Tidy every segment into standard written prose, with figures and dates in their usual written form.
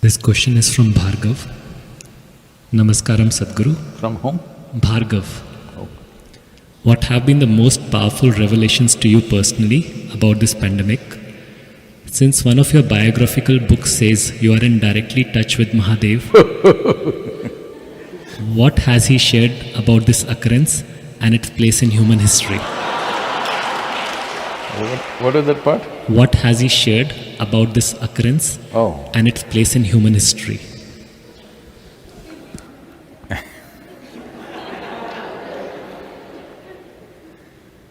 This question is from Bhargav. Namaskaram Sadhguru. From whom? Bhargav. Oh. What have been the most powerful revelations to you personally about this pandemic? Since one of your biographical books says you are in directly touch with Mahadev, what has he shared about this occurrence and its place in human history? What is that part? What has he shared about this occurrence Oh. and its place in human history?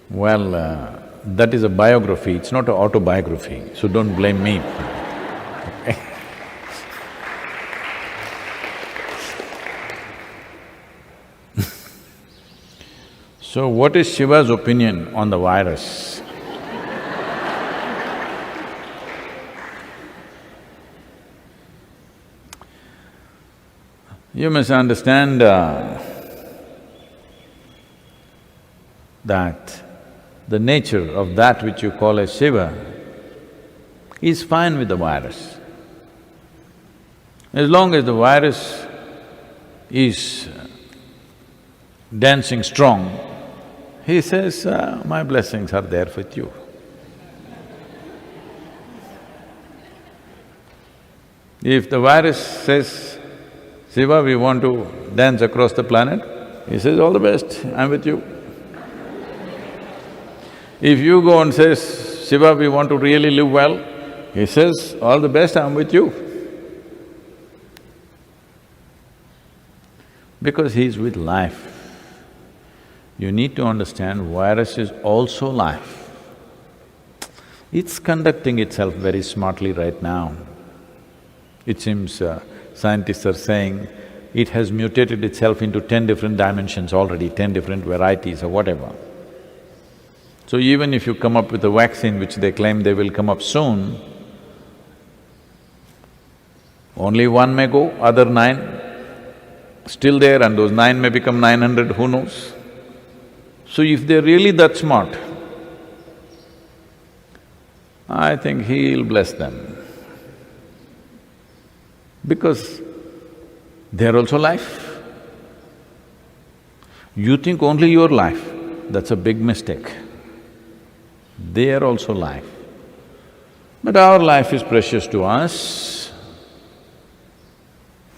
Well, that is a biography, it's not an autobiography, so don't blame me. So what is Shiva's opinion on the virus? You must understand that the nature of that which you call as Shiva is fine with the virus. As long as the virus is dancing strong, he says, my blessings are there with you. If the virus says, Shiva, we want to dance across the planet, he says, all the best, I'm with you. If you go and says, Shiva, we want to really live well, he says, all the best, I'm with you. Because he's with life. You need to understand virus is also life. It's conducting itself very smartly right now. It seems scientists are saying it has mutated itself into 10 different dimensions already, 10 different varieties or whatever. So even if you come up with a vaccine which they claim they will come up soon, only one may go, other 9 still there, and those 9 may become 900, who knows? So if they're really that smart, I think he'll bless them. Because they're also life. You think only your life, that's a big mistake. They are also life. But our life is precious to us.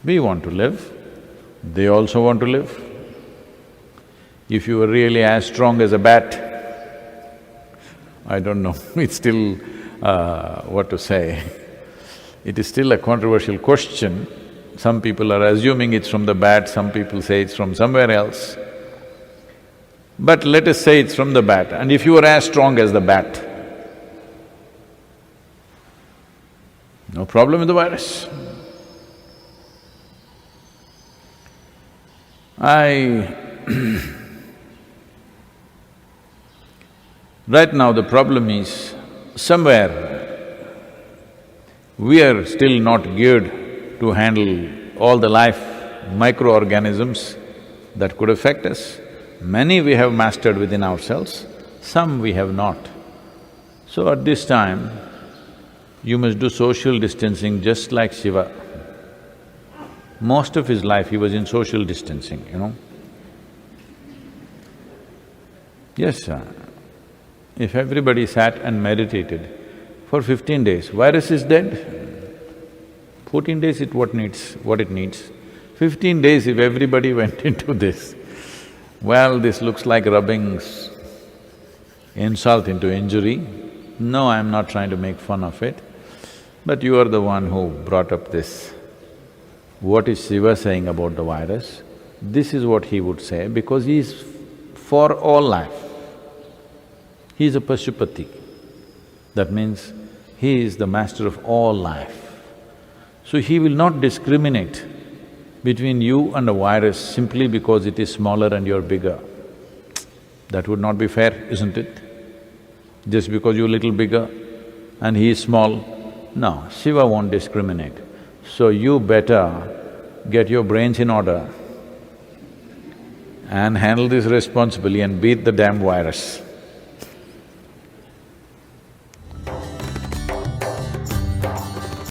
We want to live, they also want to live. If you were really as strong as a bat, I don't know, it's still… what to say. It is still a controversial question. Some people are assuming it's from the bat, some people say it's from somewhere else. But let us say it's from the bat, and if you are as strong as the bat, no problem with the virus. Right now the problem is, somewhere we are still not geared to handle all the life microorganisms that could affect us. Many we have mastered within ourselves, some we have not. So at this time, you must do social distancing just like Shiva. Most of his life he was in social distancing, you know. Yes, if everybody sat and meditated for 15 days, virus is dead. 14 days what it needs. 15 days if everybody went into this, well, this looks like rubbing insult into injury. No, I'm not trying to make fun of it, but you are the one who brought up this. What is Shiva saying about the virus? This is what he would say, because he is for all life. He is a Pashupati. That means he is the master of all life. So he will not discriminate between you and a virus simply because it is smaller and you're bigger. That would not be fair, isn't it? Just because you're little bigger and he is small, no, Shiva won't discriminate. So you better get your brains in order and handle this responsibly and beat the damn virus.